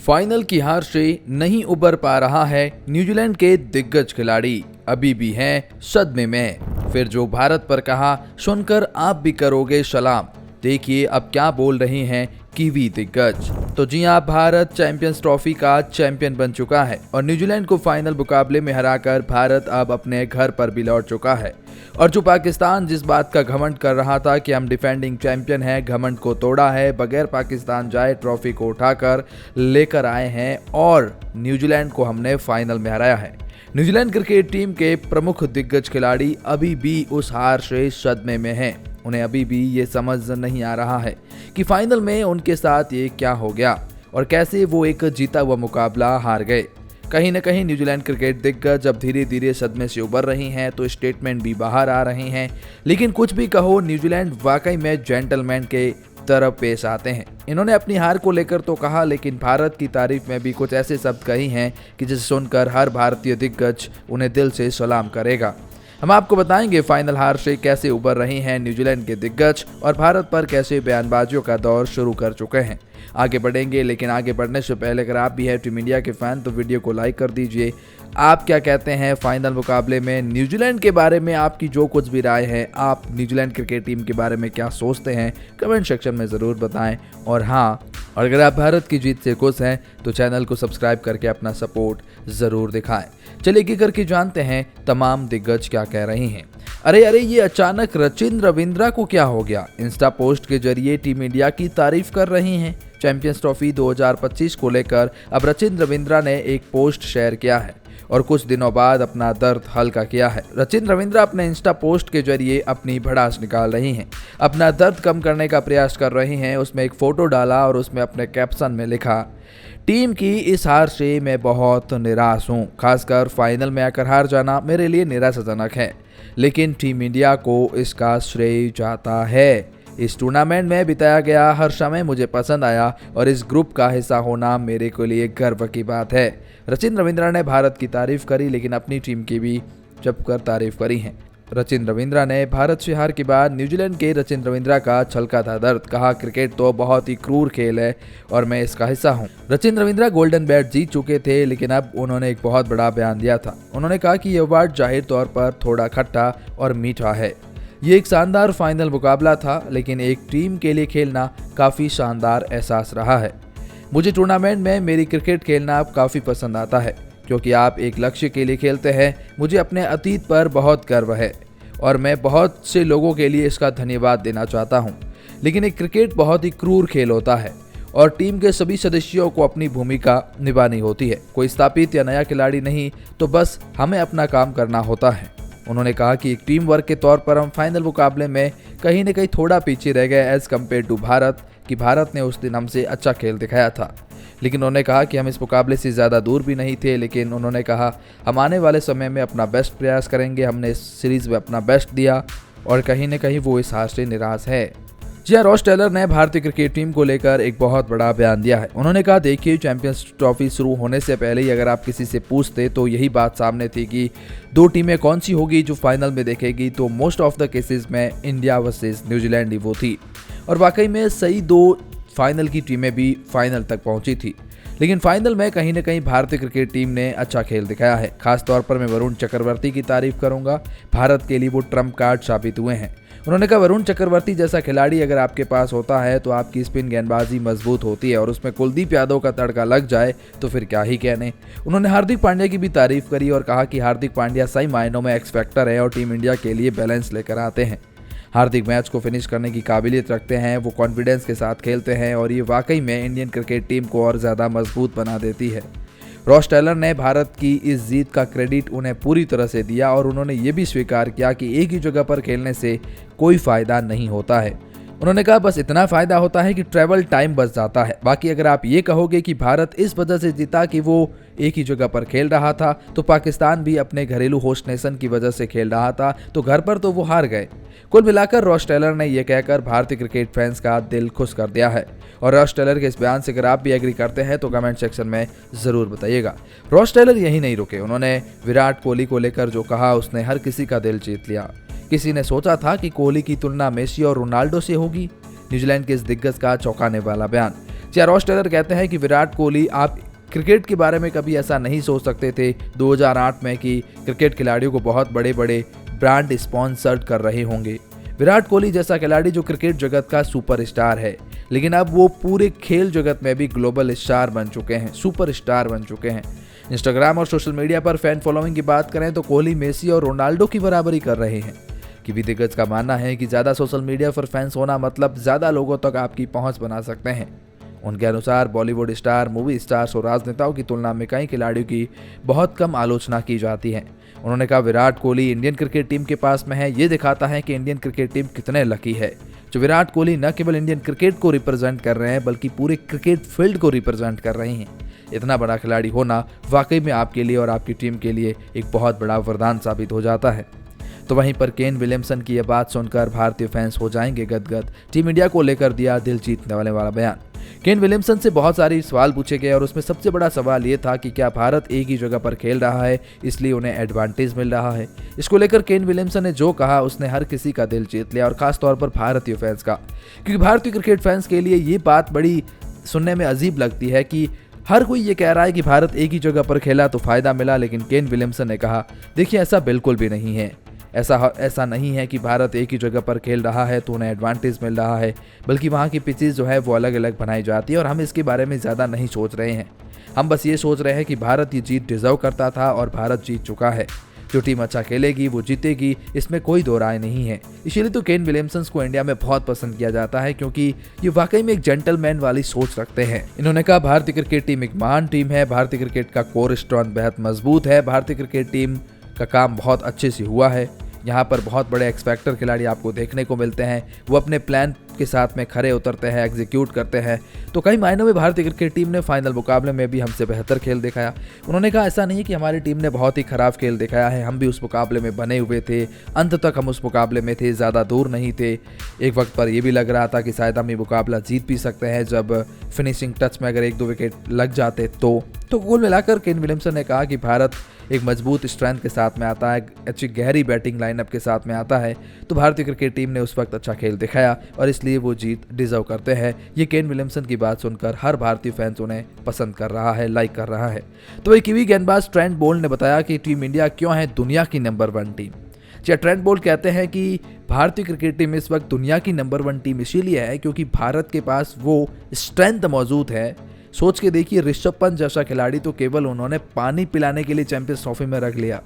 Final की हार से नहीं उबर पा रहा है न्यूजीलैंड के दिग्गज खिलाड़ी, अभी भी हैं सदमे में। फिर जो भारत पर कहा सुनकर आप भी करोगे सलाम। देखिए अब क्या बोल रहे हैं कीवी दिग्गज। तो जी हाँ, भारत चैंपियंस ट्रॉफी का चैंपियन बन चुका है और न्यूजीलैंड को फाइनल मुकाबले में हराकर भारत अब अपने घर पर भी लौट चुका है। और जो पाकिस्तान जिस बात का घमंड कर रहा था कि हम डिफेंडिंग चैंपियन हैं, घमंड को तोड़ा है, बगैर पाकिस्तान जाए ट्रॉफी को उठाकर लेकर आए हैं और न्यूजीलैंड को हमने फाइनल में हराया है। न्यूजीलैंड क्रिकेट टीम के प्रमुख दिग्गज खिलाड़ी अभी भी उस हार से सदमे में हैं। उन्हें अभी भी ये समझ नहीं आ रहा है कि फाइनल में उनके साथ ये क्या हो गया और कैसे वो एक जीता हुआ मुकाबला हार गए। कहीं न कहीं न्यूजीलैंड क्रिकेट दिग्गज जब धीरे धीरे सदमे से उबर रही हैं तो स्टेटमेंट भी बाहर आ रहे हैं। लेकिन कुछ भी कहो, न्यूजीलैंड वाकई में जेंटलमैन के तरह पेश आते हैं। इन्होंने अपनी हार को लेकर तो कहा, लेकिन भारत की तारीफ में भी कुछ ऐसे शब्द कही हैं कि जिसे सुनकर हर भारतीय दिग्गज उन्हें दिल से सलाम करेगा। हम आपको बताएंगे फाइनल हार से कैसे उबर रहे हैं न्यूजीलैंड के दिग्गज और भारत पर कैसे बयानबाजियों का दौर शुरू कर चुके हैं। आगे बढ़ेंगे, लेकिन आगे बढ़ने से पहले अगर आप भी हैं टीम इंडिया के फैन तो वीडियो को लाइक कर दीजिए। आप क्या कहते हैं फाइनल मुकाबले में न्यूजीलैंड के बारे में, आपकी जो कुछ भी राय है, आप न्यूजीलैंड क्रिकेट टीम के बारे में क्या सोचते हैं, कमेंट सेक्शन में ज़रूर बताएं। और हाँ, और अगर आप भारत की जीत से खुश हैं तो चैनल को सब्सक्राइब करके अपना सपोर्ट ज़रूर दिखाएं। चलिए की करके जानते हैं तमाम दिग्गज क्या कह रही हैं। अरे ये अचानक रचिन रविंद्रा को क्या हो गया? इंस्टा पोस्ट के जरिए टीम इंडिया की तारीफ कर रही हैं। चैंपियंस ट्रॉफी 2025 को लेकर अब रचिन रविंद्रा ने एक पोस्ट शेयर किया है और कुछ दिनों बाद अपना दर्द हल्का किया है। रचिन रविंद्रा अपने इंस्टा पोस्ट के जरिए अपनी भड़ास निकाल रही हैं, अपना दर्द कम करने का प्रयास कर रही हैं। उसमें एक फोटो डाला और उसमें अपने कैप्शन में लिखा, टीम की इस हार से मैं बहुत निराश हूँ, खासकर फाइनल में आकर हार जाना मेरे लिए निराशाजनक है, लेकिन टीम इंडिया को इसका श्रेय जाता है। इस टूर्नामेंट में बिताया गया हर समय मुझे पसंद आया और इस ग्रुप का हिस्सा होना मेरे के लिए गर्व की बात है। रचिन रविंद्रा ने भारत की तारीफ करी, लेकिन अपनी टीम की भी जमकर तारीफ करी है। रचिन रविंद्रा ने भारत से हार के बाद न्यूजीलैंड के रचिन रविंद्रा का छलका था दर्द, कहा क्रिकेट तो बहुत ही क्रूर खेल है और मैं इसका हिस्सा हूं। रचिन रविंद्रा गोल्डन बैट जीत चुके थे, लेकिन अब उन्होंने एक बहुत बड़ा बयान दिया था। उन्होंने कहा कि यह अवार्ड जाहिर तौर पर थोड़ा खट्टा और मीठा है। ये एक शानदार फाइनल मुकाबला था, लेकिन एक टीम के लिए खेलना काफ़ी शानदार एहसास रहा है। मुझे टूर्नामेंट में मेरी क्रिकेट खेलना अब काफ़ी पसंद आता है, क्योंकि आप एक लक्ष्य के लिए खेलते हैं। मुझे अपने अतीत पर बहुत गर्व है और मैं बहुत से लोगों के लिए इसका धन्यवाद देना चाहता हूँ। लेकिन एक क्रिकेट बहुत ही क्रूर खेल होता है और टीम के सभी सदस्यों को अपनी भूमिका निभानी होती है। कोई स्थापित या नया खिलाड़ी नहीं, तो बस हमें अपना काम करना होता है। उन्होंने कहा कि एक टीम वर्क के तौर पर हम फाइनल मुकाबले में कहीं न कहीं थोड़ा पीछे रह गए एज कम्पेयर टू भारत, कि भारत ने उस दिन हमसे अच्छा खेल दिखाया था। लेकिन उन्होंने कहा कि हम इस मुकाबले से ज़्यादा दूर भी नहीं थे, लेकिन उन्होंने कहा हम आने वाले समय में अपना बेस्ट प्रयास करेंगे। हमने इस सीरीज़ में अपना बेस्ट दिया और कहीं न कहीं वो इस हार से निराश है। जी हाँ, रॉस टेलर ने भारतीय क्रिकेट टीम को लेकर एक बहुत बड़ा बयान दिया है। उन्होंने कहा, देखिए चैंपियंस ट्रॉफी शुरू होने से पहले ही अगर आप किसी से पूछते तो यही बात सामने थी कि दो टीमें कौन सी होगी जो फाइनल में देखेगी, तो मोस्ट ऑफ द केसेस में इंडिया वर्सेस न्यूजीलैंड ही वो थी। और वाकई में सही दो फाइनल की टीमें भी फाइनल तक पहुंची थी। लेकिन फाइनल में कहीं न कहीं भारतीय क्रिकेट टीम ने अच्छा खेल दिखाया है। खासतौर पर मैं वरुण चक्रवर्ती की तारीफ करूंगा। भारत के लिए वो ट्रम्प कार्ड साबित हुए हैं। उन्होंने कहा, वरुण चक्रवर्ती जैसा खिलाड़ी अगर आपके पास होता है तो आपकी स्पिन गेंदबाजी मजबूत होती है और उसमें कुलदीप यादव का तड़का लग जाए तो फिर क्या ही कहने। उन्होंने हार्दिक पांड्या की भी तारीफ करी और कहा कि हार्दिक पांड्या सही मायनों में एक्स फैक्टर है और टीम इंडिया के लिए बैलेंस लेकर आते हैं। हार्दिक मैच को फिनिश करने की काबिलियत रखते हैं, वो कॉन्फिडेंस के साथ खेलते हैं और ये वाकई में इंडियन क्रिकेट टीम को और ज़्यादा मजबूत बना देती है। रॉस टेलर ने भारत की इस जीत का क्रेडिट उन्हें पूरी तरह से दिया और उन्होंने ये भी स्वीकार किया कि एक ही जगह पर खेलने से कोई फ़ायदा नहीं होता है। उन्होंने कहा, बस इतना फ़ायदा होता है कि ट्रैवल टाइम बच जाता है। बाकी अगर आप ये कहोगे कि भारत इस वजह से जीता कि वो एक ही जगह पर खेल रहा था, तो पाकिस्तान भी अपने घरेलू होस्ट नेशन की वजह से खेल रहा था, तो घर पर तो वो हार गए। कुल मिलाकर रॉस टेलर ने यह कहकर भारतीय क्रिकेट फैंस का दिल खुश कर दिया है। और रॉस टेलर के इस बयान से अगर आप भी एग्री करते हैं तो कमेंट सेक्शन में ज़रूर बताइएगा। रॉस टेलर यही नहीं रुके, उन्होंने विराट कोहली को लेकर जो कहा उसने हर किसी का दिल जीत लिया। किसी ने सोचा था कि कोहली की तुलना मेसी और रोनाल्डो से होगी? न्यूजीलैंड के इस दिग्गज का चौंकाने वाला बयान। रॉस टेलर कहते हैं कि विराट कोहली, आप क्रिकेट के बारे में कभी ऐसा नहीं सोच सकते थे 2008 में कि क्रिकेट खिलाड़ियों को बहुत बड़े बड़े ब्रांड स्पॉन्सर्ड कर रहे होंगे। विराट कोहली जैसा खिलाड़ी जो क्रिकेट जगत का सुपरस्टार है, लेकिन अब वो पूरे खेल जगत में भी ग्लोबल स्टार बन चुके हैं, सुपरस्टार बन चुके हैं। इंस्टाग्राम और सोशल मीडिया पर फैन फॉलोइंग की बात करें तो कोहली मेसी और रोनाल्डो की बराबरी कर रहे हैं। किवी दिग्गज का मानना है कि ज़्यादा सोशल मीडिया पर फैंस होना मतलब ज़्यादा लोगों तक आपकी पहुंच बना सकते हैं। उनके अनुसार बॉलीवुड स्टार, मूवी स्टार्स और राजनेताओं की तुलना में कई खिलाड़ियों की बहुत कम आलोचना की जाती है। उन्होंने कहा, Virat Kohli Indian cricket team के पास में है, ये दिखाता है कि इंडियन क्रिकेट टीम कितने लकी है जो विराट कोहली न केवल इंडियन क्रिकेट को रिप्रेजेंट कर रहे हैं बल्कि पूरे क्रिकेट फील्ड को रिप्रेजेंट कर रहे हैं। इतना बड़ा खिलाड़ी होना वाकई में आपके लिए और आपकी टीम के लिए एक बहुत बड़ा वरदान साबित हो जाता है। तो वहीं पर केन विलियमसन की यह बात सुनकर भारतीय फैंस हो जाएंगे गदगद। टीम इंडिया को लेकर दिया दिल जीतने वाला बयान। केन विलियमसन से बहुत सारे सवाल पूछे गए और उसमें सबसे बड़ा सवाल ये था कि क्या भारत एक ही जगह पर खेल रहा है इसलिए उन्हें एडवांटेज मिल रहा है। इसको लेकर केन विलियमसन ने जो कहा उसने हर किसी का दिल जीत लिया और खासतौर पर भारतीय फैंस का, क्योंकि भारतीय क्रिकेट फैंस के लिए ये बात बड़ी सुनने में अजीब लगती है कि हर कोई ये कह रहा है कि भारत एक ही जगह पर खेला तो फायदा मिला, लेकिन केन विलियमसन ने कहा, देखिए ऐसा बिल्कुल भी नहीं है। ऐसा नहीं है कि भारत एक ही जगह पर खेल रहा है तो उन्हें एडवांटेज मिल रहा है, बल्कि वहाँ की पिचेस जो है वो अलग अलग बनाई जाती है और हम इसके बारे में ज़्यादा नहीं सोच रहे हैं। हम बस ये सोच रहे हैं कि भारत ये जीत डिजर्व करता था और भारत जीत चुका है। जो टीम अच्छा खेलेगी वो जीतेगी, इसमें कोई दो राय नहीं है। इसीलिए तो केन विलियमसन को इंडिया में बहुत पसंद किया जाता है, क्योंकि ये वाकई में एक जेंटलमैन वाली सोच रखते हैं। इन्होंने कहा, भारतीय क्रिकेट टीम एक महान टीम है, भारतीय क्रिकेट का कोर स्ट्रॉन्ग बेहद मजबूत है, भारतीय क्रिकेट टीम का काम बहुत अच्छे से हुआ है। यहाँ पर बहुत बड़े एक्सपेक्टर खिलाड़ी आपको देखने को मिलते हैं, वो अपने प्लान के साथ में खरे उतरते हैं, एग्जीक्यूट करते हैं। तो कई मायनों में भारतीय क्रिकेट टीम ने फाइनल मुकाबले में भी हमसे बेहतर खेल दिखाया। उन्होंने कहा, ऐसा नहीं है कि हमारी टीम ने बहुत ही खराब खेल दिखाया है, हम भी उस मुकाबले में बने हुए थे, अंत तक हम उस मुकाबले में थे, ज़्यादा दूर नहीं थे। एक वक्त पर यह भी लग रहा था कि शायद हम ये मुकाबला जीत भी सकते हैं, जब फिनिशिंग टच में अगर 1-2 विकेट लग जाते तो कुल मिलाकर केन विलियमसन ने कहा कि भारत एक मजबूत स्ट्रेंथ के साथ में आता है, अच्छी गहरी बैटिंग लाइनअप के साथ में आता है। तो भारतीय क्रिकेट टीम ने उस वक्त अच्छा खेल दिखाया और इसलिए वो जीत डिजर्व करते हैं। ये केन विलियमसन की बात सुनकर हर भारतीय फैंस उन्हें पसंद कर रहा है, लाइक कर रहा है। तो वही किवी गेंदबाज ट्रेंट बोल्ट ने बताया कि टीम इंडिया क्यों है दुनिया की नंबर 1 टीम। ट्रेंट बोल्ट कहते हैं कि भारतीय क्रिकेट टीम इस वक्त दुनिया की नंबर 1 टीम इसीलिए है क्योंकि भारत के पास वो स्ट्रेंथ मौजूद है। सोच के देखिए, ऋषभ पंत जैसा खिलाड़ी तो केवल उन्होंने पानी पिलाने के लिए चैंपियंस ट्रॉफी में रख लिया।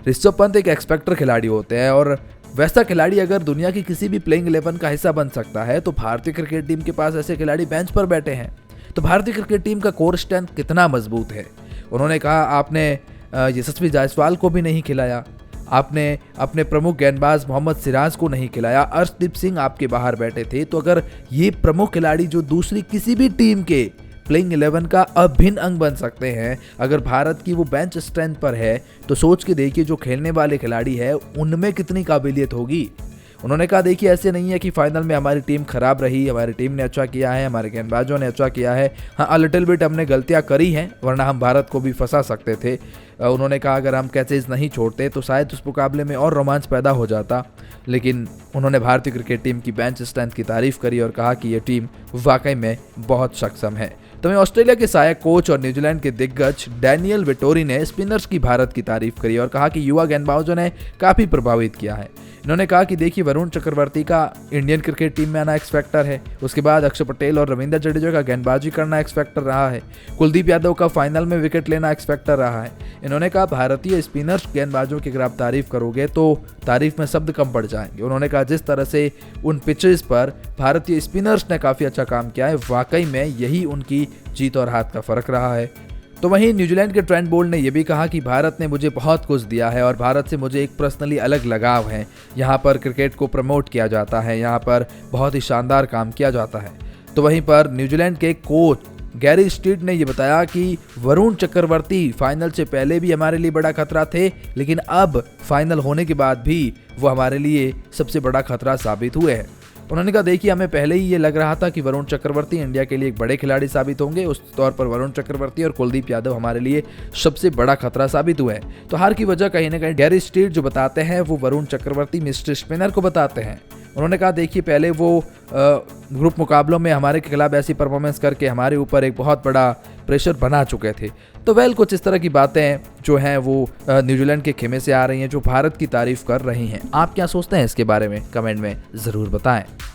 ऋषभ पंत एक एक्सपेक्टर खिलाड़ी होते हैं और वैसा खिलाड़ी अगर दुनिया की किसी भी प्लेइंग 11 का हिस्सा बन सकता है तो भारतीय क्रिकेट टीम के पास ऐसे खिलाड़ी बेंच पर बैठे हैं। तो भारतीय क्रिकेट टीम का कोर स्ट्रेंथ कितना मजबूत है। उन्होंने कहा, आपने यशस्वी जायसवाल को भी नहीं खिलाया, आपने अपने प्रमुख गेंदबाज मोहम्मद सिराज को नहीं खिलाया, अर्शदीप सिंह आपके बाहर बैठे थे। तो अगर ये प्रमुख खिलाड़ी जो दूसरी किसी भी टीम के प्लेइंग 11 का अभिन्न अंग बन सकते हैं, अगर भारत की वो बेंच स्ट्रेंथ पर है तो सोच के देखिए जो खेलने वाले खिलाड़ी है उनमें कितनी काबिलियत होगी। उन्होंने कहा, देखिए ऐसे नहीं है कि फाइनल में हमारी टीम खराब रही, हमारी टीम ने अच्छा किया है, हमारे गेंदबाजों ने अच्छा किया है। हाँ, लिटिल बिट हमने गलतियां करी हैं, वरना हम भारत को भी फंसा सकते थे। उन्होंने कहा, अगर हम कैचेज नहीं छोड़ते तो शायद उस मुकाबले में और रोमांच पैदा हो जाता। लेकिन उन्होंने भारतीय क्रिकेट टीम की बेंच स्ट्रेंथ की तारीफ करी और कहा कि ये टीम वाकई में बहुत सक्षम है। तो वहीं ऑस्ट्रेलिया के सहायक कोच और न्यूजीलैंड के दिग्गज डैनियल विटोरी ने स्पिनर्स की भारत की तारीफ करी और कहा कि युवा गेंदबाजों ने काफ़ी प्रभावित किया है। इन्होंने कहा कि देखिए, वरुण चक्रवर्ती का इंडियन क्रिकेट टीम में आना एक्स फैक्टर है, उसके बाद अक्षर पटेल और रविंद्र जडेजा का गेंदबाजी करना एक्स फैक्टर रहा है, कुलदीप यादव का फाइनल में विकेट लेना एक्स फैक्टर रहा है। इन्होंने कहा, भारतीय स्पिनर्स गेंदबाजों की अगर आप तारीफ करोगे तो तारीफ में शब्द कम पड़ जाएंगे। उन्होंने कहा, जिस तरह से उन पिचेस पर भारतीय स्पिनर्स ने काफ़ी अच्छा काम किया है, वाकई में यही उनकी जीत और हाथ का फर्क रहा है। तो वहीं न्यूजीलैंड के ट्रेंट बोल्ट ने यह भी कहा कि भारत ने मुझे बहुत कुछ दिया है और भारत से मुझे एक पर्सनली अलग लगाव है। यहाँ पर क्रिकेट को प्रमोट किया जाता है, यहाँ पर बहुत ही शानदार काम किया जाता है। तो वहीं पर न्यूजीलैंड के कोच गैरी स्ट्रीट ने यह बताया कि वरुण चक्रवर्ती फाइनल से पहले भी हमारे लिए बड़ा खतरा थे, लेकिन अब फाइनल होने के बाद भी वो हमारे लिए सबसे बड़ा खतरा साबित हुए हैं। उन्होंने कहा, देखिए हमें पहले ही ये लग रहा था कि वरुण चक्रवर्ती इंडिया के लिए एक बड़े खिलाड़ी साबित होंगे। उस तौर पर वरुण चक्रवर्ती और कुलदीप यादव हमारे लिए सबसे बड़ा खतरा साबित हुए हैं। तो हार की वजह कहीं ना कहीं गैरी स्ट्रीट जो बताते हैं वो वरुण चक्रवर्ती मिस्टर स्पिनर को बताते हैं। उन्होंने कहा देखिए पहले वो ग्रुप मुकाबलों में हमारे के खिलाफ ऐसी परफॉर्मेंस करके हमारे ऊपर एक बहुत बड़ा प्रेशर बना चुके थे। तो कुछ इस तरह की बातें जो हैं वो न्यूजीलैंड के खेमे से आ रही हैं, जो भारत की तारीफ कर रही हैं। आप क्या सोचते हैं इसके बारे में? कमेंट में ज़रूर बताएं।